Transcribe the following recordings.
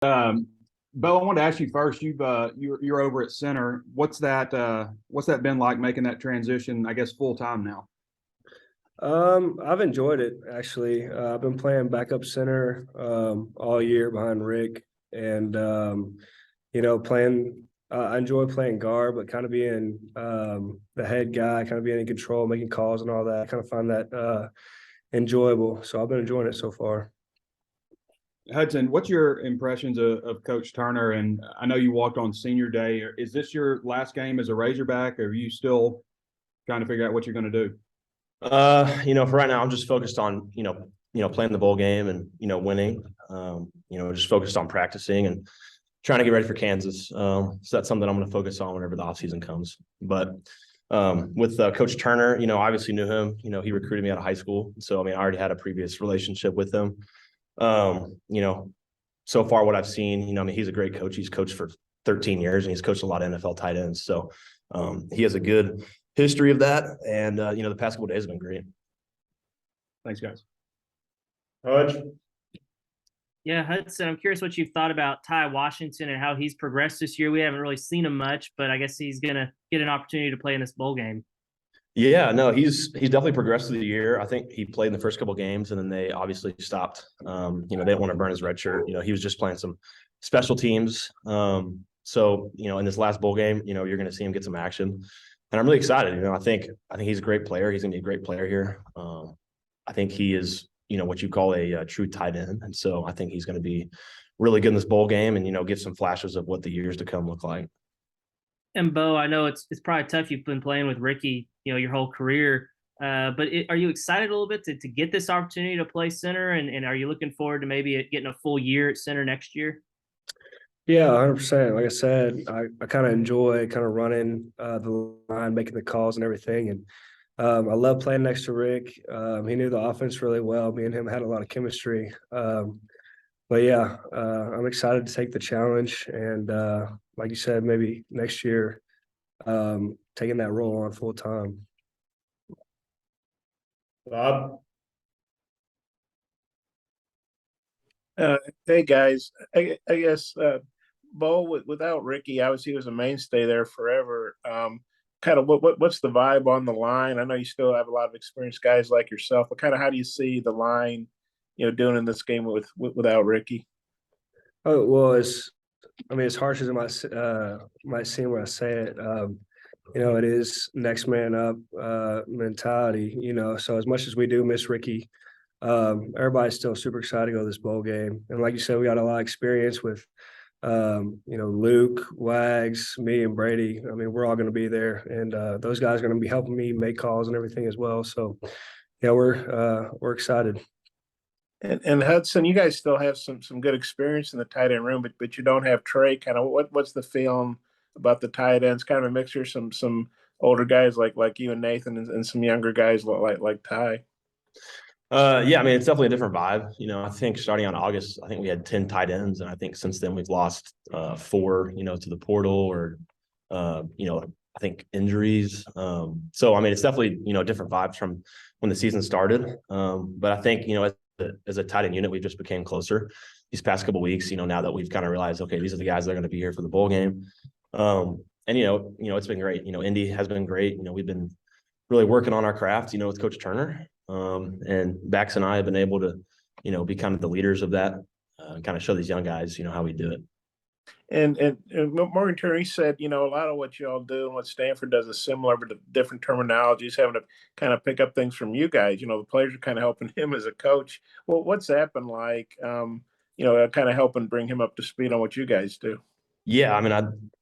Um, Beaux, I wanted to ask you first. You're over at center. What's that been like making that transition? I guess full time now. I've enjoyed it actually. I've been playing backup center all year behind Rick, and playing. I enjoy playing guard, but kind of being the head guy, kind of being in control, making calls and all that. I kind of find that enjoyable. So I've been enjoying it so far. Hudson, what's your impressions of Coach Turner? And I know you walked on senior day. Is this your last game as a Razorback, or are you still trying to figure out what you're going to do? For right now, I'm just focused on, playing the bowl game and, winning. Just focused on practicing and trying to get ready for Kansas. So that's something I'm going to focus on whenever the offseason comes. But with Coach Turner, obviously knew him. He recruited me out of high school. So, I already had a previous relationship with him. So far what I've seen, he's a great coach. He's coached for 13 years and he's coached a lot of NFL tight ends. So he has a good history of that. And, the past couple of days have been great. Thanks, guys. Hudge. Yeah, Hudson, I'm curious what you've thought about Ty Washington and how he's progressed this year. We haven't really seen him much, but I guess he's going to get an opportunity to play in this bowl game. Yeah, no, he's definitely progressed through the year. I think he played in the first couple of games, and then they obviously stopped. They didn't want to burn his red shirt. He was just playing some special teams. So in this last bowl game, you're going to see him get some action, and I'm really excited. I think he's a great player. He's going to be a great player here. I think he is, what you call a true tight end, and so I think he's going to be really good in this bowl game, and give some flashes of what the years to come look like. And Beaux, I know it's probably tough. You've been playing with Ricky, your whole career. But are you excited a little bit to get this opportunity to play center? And are you looking forward to maybe getting a full year at center next year? Yeah, 100%. Like I said, I kind of enjoy kind of running the line, making the calls and everything. And I love playing next to Rick. He knew the offense really well. Me and him had a lot of chemistry. But yeah, I'm excited to take the challenge. And like you said, maybe next year, taking that role on full time. Bob. Hey guys, I guess Beaux without Ricky, obviously he was a mainstay there forever. Kind of what's the vibe on the line? I know you still have a lot of experienced guys like yourself, but kind of how do you see the line, doing in this game without Ricky? Oh well, as harsh as it might seem when I say it, it is next man up mentality. So as much as we do miss Ricky, everybody's still super excited to go to this bowl game. And like you said, we got a lot of experience with, Luke, Wags, me, and Brady. We're all going to be there, and those guys are going to be helping me make calls and everything as well. So, yeah, we're excited. And Hudson, you guys still have some good experience in the tight end room, but you don't have Trey. Kind of what's the feeling about the tight ends? Kind of a mixture, some older guys like you and Nathan, and some younger guys like Ty. Yeah, it's definitely a different vibe. I think starting on August, I think we had 10 tight ends, and I think since then we've lost 4, to the portal or, I think injuries. So it's definitely different vibes from when the season started. But I think as a tight end unit, we just became closer these past couple of weeks. Now that we've kind of realized, okay, these are the guys that are going to be here for the bowl game. And it's been great. Indy has been great. We've been really working on our craft. With Coach Turner. And Bax and I have been able to, be kind of the leaders of that, kind of show these young guys, how we do it. And Morgan Turner, he said, a lot of what y'all do and what Stanford does is similar, but the different terminologies, having to kind of pick up things from you guys. The players are kind of helping him as a coach. Well, what's that been like? Kind of helping bring him up to speed on what you guys do. Yeah, I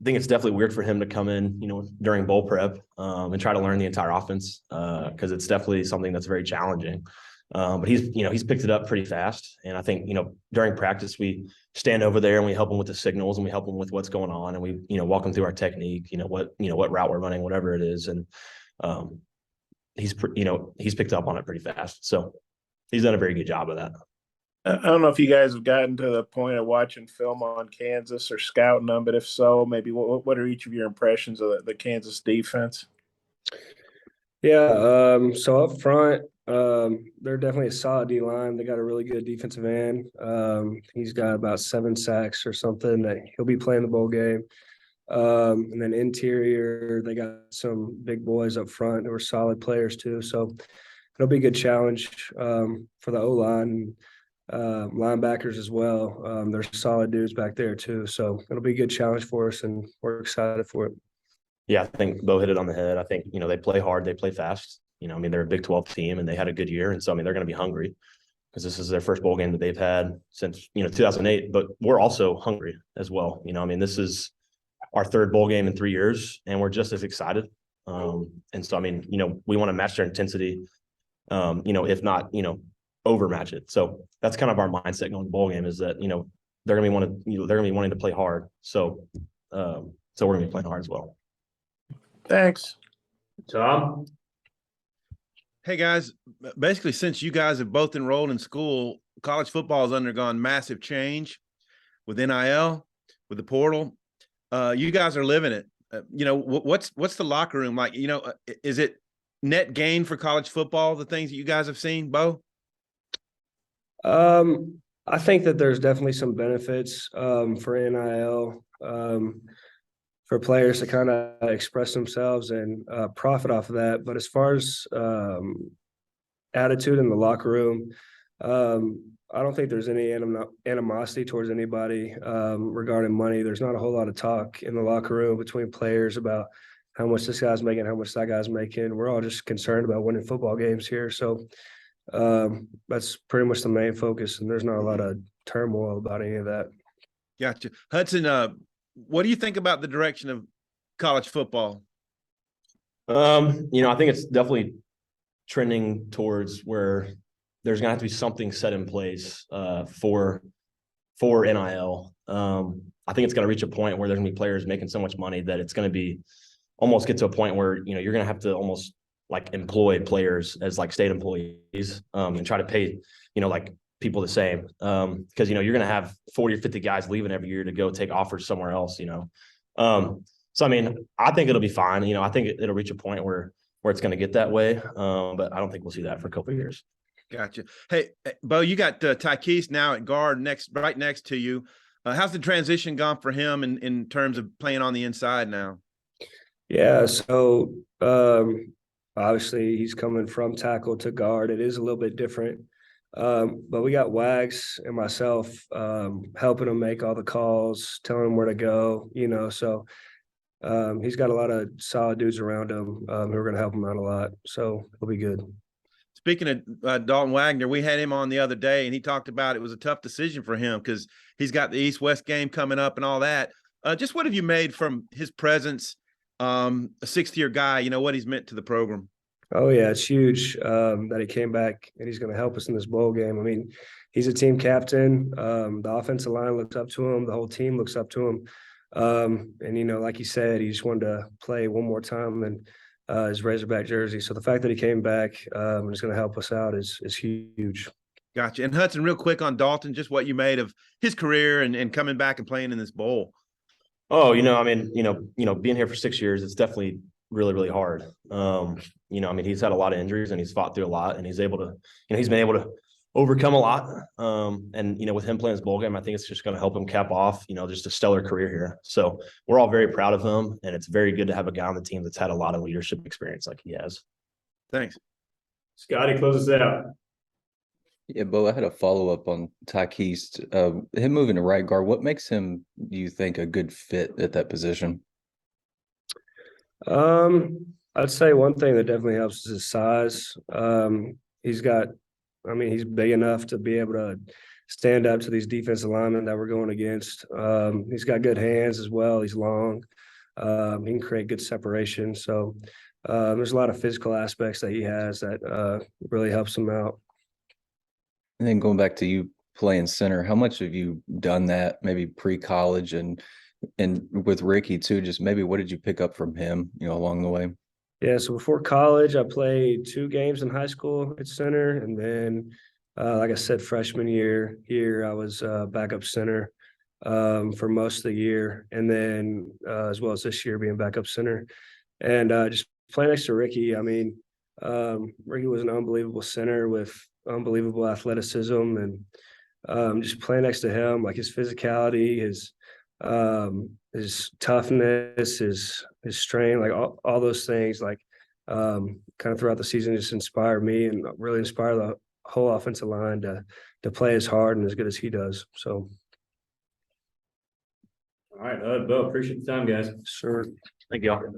think it's definitely weird for him to come in, during bowl prep and try to learn the entire offense because it's definitely something that's very challenging. But he's picked it up pretty fast. And I think, during practice, we stand over there and we help him with the signals and we help him with what's going on. And we, walk him through our technique, what route we're running, whatever it is. And he's picked up on it pretty fast. So he's done a very good job of that. I don't know if you guys have gotten to the point of watching film on Kansas or scouting them, but if so, maybe what are each of your impressions of the Kansas defense? Yeah, so up front, They're definitely a solid D line. They got a really good defensive end. He's got about 7 sacks or something that he'll be playing the bowl game. And then interior, they got some big boys up front who are solid players too. So it'll be a good challenge for the O-line, linebackers as well. There's solid dudes back there too. So it'll be a good challenge for us, and we're excited for it. Yeah, I think Beaux hit it on the head. I think, they play hard, they play fast. They're a Big 12 team and they had a good year. And so, they're going to be hungry because this is their first bowl game that they've had since, 2008. But we're also hungry as well. This is our third bowl game in 3 years and we're just as excited. And so, we want to match their intensity, if not, overmatch it. So that's kind of our mindset going to the bowl game is that, they're going to be wanting to play hard. So we're going to be playing hard as well. Thanks. Tom? Hey guys, basically since you guys have both enrolled in school, college football has undergone massive change with NIL, with the portal. You guys are living it. What's the locker room like? Is it net gain for college football, the things that you guys have seen, Beaux? I think that there's definitely some benefits for NIL, for players to kind of express themselves and profit off of that. But as far as attitude in the locker room, I don't think there's any animosity towards anybody regarding money. There's not a whole lot of talk in the locker room between players about how much this guy's making, how much that guy's making. We're all just concerned about winning football games here. So that's pretty much the main focus, and there's not a lot of turmoil about any of that. Gotcha. Hudson, what do you think about the direction of college football? I think it's definitely trending towards where there's going to have to be something set in place for NIL. I think it's going to reach a point where there's going to be players making so much money that it's going to be almost get to a point where, you're going to have to almost like employ players as like state employees and try to pay, like people the same. Because, you're going to have 40 or 50 guys leaving every year to go take offers somewhere else, So, I think it'll be fine. I think it'll reach a point where it's going to get that way. But I don't think we'll see that for a couple of years. Gotcha. Hey, Beaux, you got Tykees now at guard right next to you. How's the transition gone for him in terms of playing on the inside now? Yeah, so obviously he's coming from tackle to guard. It is a little bit different. But we got Wags and myself helping him make all the calls, telling him where to go, so he's got a lot of solid dudes around him who are going to help him out a lot. So it'll be good. Speaking of Dalton Wagner, we had him on the other day, and he talked about it was a tough decision for him because he's got the East-West game coming up and all that. Just what have you made from his presence, a sixth-year guy, what he's meant to the program? Oh, yeah, it's huge that he came back and he's going to help us in this bowl game. He's a team captain. The offensive line looks up to him. The whole team looks up to him. And, like he said, he just wanted to play one more time in his Razorback jersey. So the fact that he came back and is going to help us out is huge. Gotcha. And Hudson, real quick on Dalton, just what you made of his career and coming back and playing in this bowl. Oh, being here for 6 years, it's definitely really, really hard. He's had a lot of injuries and he's fought through a lot and he's able to, he's been able to overcome a lot. And, with him playing this bowl game, I think it's just going to help him cap off, just a stellar career here. So we're all very proud of him, and it's very good to have a guy on the team that's had a lot of leadership experience like he has. Thanks. Scotty, close us out. Yeah, Beaux, I had a follow-up on Tykees. Him moving to right guard, what makes him, do you think, a good fit at that position? I'd say one thing that definitely helps is his size. He's big enough to be able to stand up to these defensive linemen that we're going against. He's got good hands as well. He's long. He can create good separation. So there's a lot of physical aspects that he has that really helps him out. And then going back to you playing center, how much have you done that maybe pre-college and with Ricky too? Just maybe what did you pick up from him, along the way? Yeah, so before college, I played 2 games in high school at center. And then, like I said, freshman year here, I was backup center for most of the year. And then as well as this year being backup center. And just playing next to Ricky, Ricky was an unbelievable center with unbelievable athleticism, and just playing next to him, like his physicality, his toughness, his strength, like all those things, like kind of throughout the season, just inspired me and really inspired the whole offensive line to play as hard and as good as he does. So, All right, Beaux, appreciate the time, guys. sure. Thank y'all.